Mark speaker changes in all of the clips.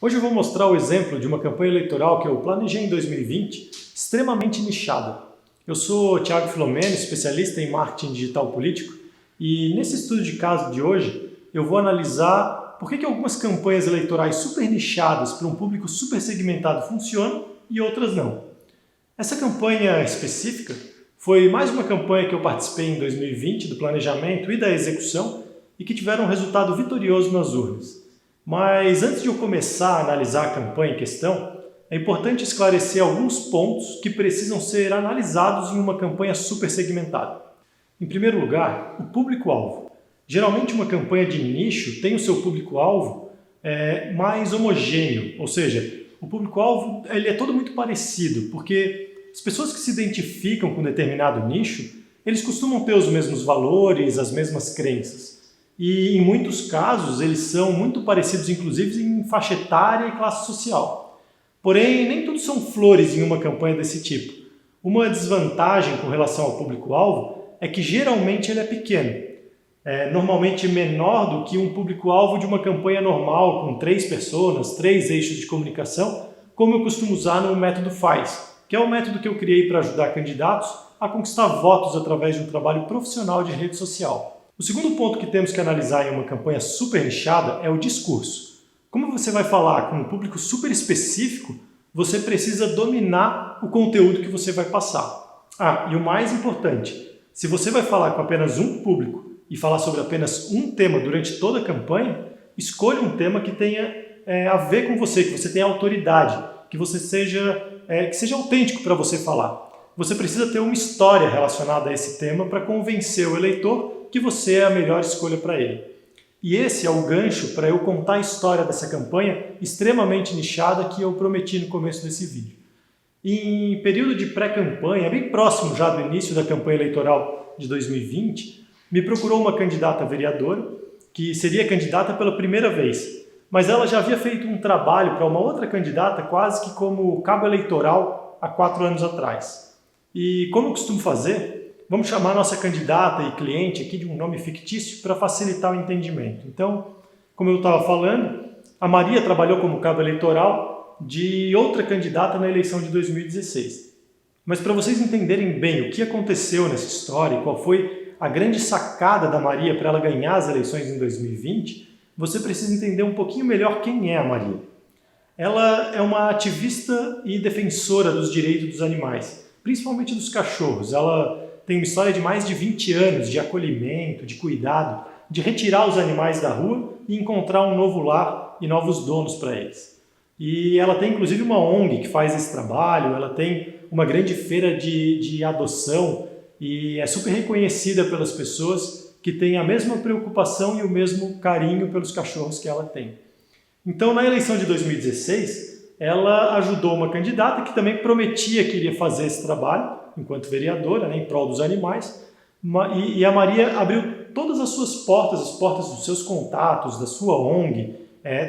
Speaker 1: Hoje eu vou mostrar o exemplo de uma campanha eleitoral que eu planejei em 2020, extremamente nichada. Eu sou Thiago Filomeno, especialista em marketing digital político, e nesse estudo de caso de hoje eu vou analisar por que algumas campanhas eleitorais super nichadas para um público super segmentado funcionam e outras não. Essa campanha específica foi mais uma campanha que eu participei em 2020 do planejamento e da execução e que tiveram um resultado vitorioso nas urnas. Mas antes de eu começar a analisar a campanha em questão, é importante esclarecer alguns pontos que precisam ser analisados em uma campanha super segmentada. Em primeiro lugar, o público-alvo. Geralmente uma campanha de nicho tem o seu público-alvo mais homogêneo, ou seja, o público-alvo ele é todo muito parecido, porque as pessoas que se identificam com determinado nicho, eles costumam ter os mesmos valores, as mesmas crenças. E em muitos casos eles são muito parecidos, inclusive em faixa etária e classe social. Porém, nem tudo são flores em uma campanha desse tipo. Uma desvantagem com relação ao público-alvo é que geralmente ele é pequeno. Normalmente menor do que um público-alvo de uma campanha normal, com 3 personas, 3 eixos de comunicação, como eu costumo usar no método FAIS, que é o método que eu criei para ajudar candidatos a conquistar votos através de um trabalho profissional de rede social. O segundo ponto que temos que analisar em uma campanha super nichada é o discurso. Como você vai falar com um público super específico, você precisa dominar o conteúdo que você vai passar. E o mais importante, se você vai falar com apenas um público e falar sobre apenas um tema durante toda a campanha, escolha um tema que tenha a ver com você, que você tenha autoridade, que você seja autêntico para você falar. Você precisa ter uma história relacionada a esse tema para convencer o eleitor que você é a melhor escolha para ele. E esse é o gancho para eu contar a história dessa campanha extremamente nichada que eu prometi no começo desse vídeo. Em período de pré-campanha, bem próximo já do início da campanha eleitoral de 2020, me procurou uma candidata vereadora, que seria candidata pela primeira vez, mas ela já havia feito um trabalho para uma outra candidata quase que como cabo eleitoral há 4 anos atrás. E como eu costumo fazer, vamos chamar nossa candidata e cliente aqui de um nome fictício para facilitar o entendimento. Então, como eu estava falando, a Maria trabalhou como cabo eleitoral de outra candidata na eleição de 2016. Mas para vocês entenderem bem o que aconteceu nessa história e qual foi a grande sacada da Maria para ela ganhar as eleições em 2020, você precisa entender um pouquinho melhor quem é a Maria. Ela é uma ativista e defensora dos direitos dos animais, principalmente dos cachorros. Ela tem uma história de mais de 20 anos de acolhimento, de cuidado, de retirar os animais da rua e encontrar um novo lar e novos donos para eles. E ela tem inclusive uma ONG que faz esse trabalho, ela tem uma grande feira de adoção e é super reconhecida pelas pessoas que têm a mesma preocupação e o mesmo carinho pelos cachorros que ela tem. Então, na eleição de 2016, ela ajudou uma candidata que também prometia que iria fazer esse trabalho, enquanto vereadora, em prol dos animais, e a Maria abriu todas as suas portas, as portas dos seus contatos, da sua ONG,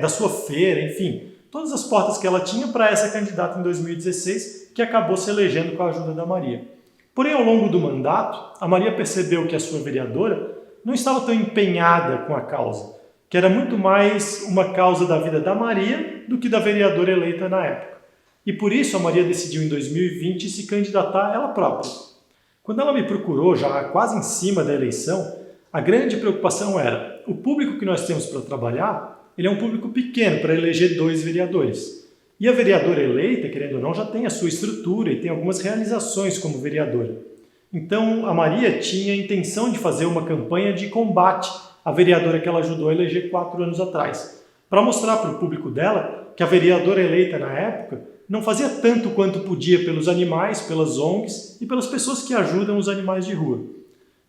Speaker 1: da sua feira, enfim, todas as portas que ela tinha para essa candidata em 2016, que acabou se elegendo com a ajuda da Maria. Porém, ao longo do mandato, a Maria percebeu que a sua vereadora não estava tão empenhada com a causa, que era muito mais uma causa da vida da Maria do que da vereadora eleita na época. E por isso a Maria decidiu em 2020 se candidatar ela própria. Quando ela me procurou, já quase em cima da eleição, a grande preocupação era: o público que nós temos para trabalhar, ele é um público pequeno para eleger 2 vereadores. E a vereadora eleita, querendo ou não, já tem a sua estrutura e tem algumas realizações como vereadora. Então a Maria tinha a intenção de fazer uma campanha de combate à vereadora que ela ajudou a eleger 4 anos atrás, para mostrar para o público dela que a vereadora eleita na época não fazia tanto quanto podia pelos animais, pelas ONGs e pelas pessoas que ajudam os animais de rua.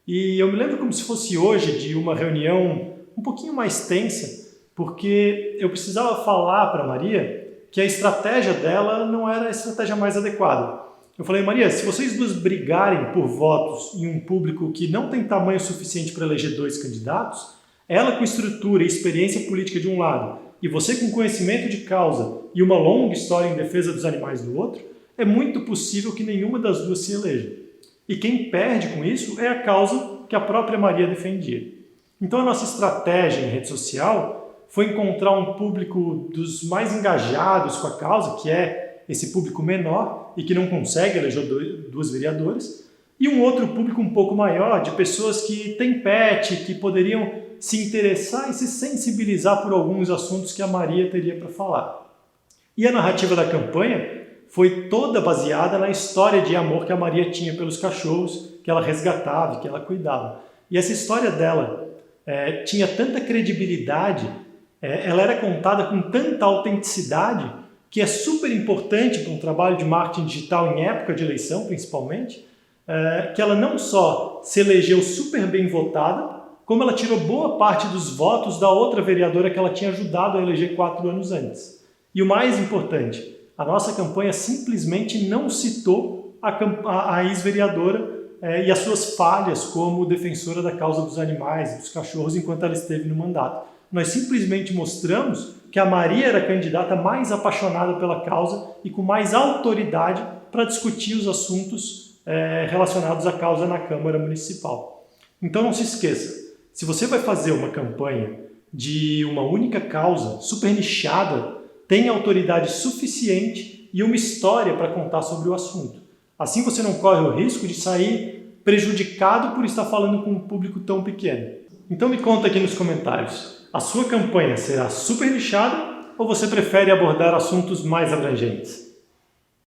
Speaker 1: E eu me lembro como se fosse hoje de uma reunião um pouquinho mais tensa, porque eu precisava falar para a Maria que a estratégia dela não era a estratégia mais adequada. Eu falei: Maria, se vocês duas brigarem por votos em um público que não tem tamanho suficiente para eleger 2 candidatos, ela com estrutura e experiência política de um lado, e você com conhecimento de causa e uma longa história em defesa dos animais do outro, é muito possível que nenhuma das duas se eleja. E quem perde com isso é a causa que a própria Maria defendia. Então a nossa estratégia em rede social foi encontrar um público dos mais engajados com a causa, que é esse público menor e que não consegue eleger duas vereadoras, e um outro público um pouco maior, de pessoas que têm pet, que poderiam se interessar e se sensibilizar por alguns assuntos que a Maria teria para falar. E a narrativa da campanha foi toda baseada na história de amor que a Maria tinha pelos cachorros, que ela resgatava e que ela cuidava. E essa história dela tinha tanta credibilidade, ela era contada com tanta autenticidade, que é super importante para um trabalho de marketing digital em época de eleição, principalmente, que ela não só se elegeu super bem votada, como ela tirou boa parte dos votos da outra vereadora que ela tinha ajudado a eleger 4 anos antes. E o mais importante, a nossa campanha simplesmente não citou a ex-vereadora e as suas falhas como defensora da causa dos animais e dos cachorros enquanto ela esteve no mandato. Nós simplesmente mostramos que a Maria era a candidata mais apaixonada pela causa e com mais autoridade para discutir os assuntos relacionados à causa na Câmara Municipal. Então não se esqueça, se você vai fazer uma campanha de uma única causa, super nichada, tenha autoridade suficiente e uma história para contar sobre o assunto. Assim você não corre o risco de sair prejudicado por estar falando com um público tão pequeno. Então me conta aqui nos comentários, a sua campanha será super nichada ou você prefere abordar assuntos mais abrangentes?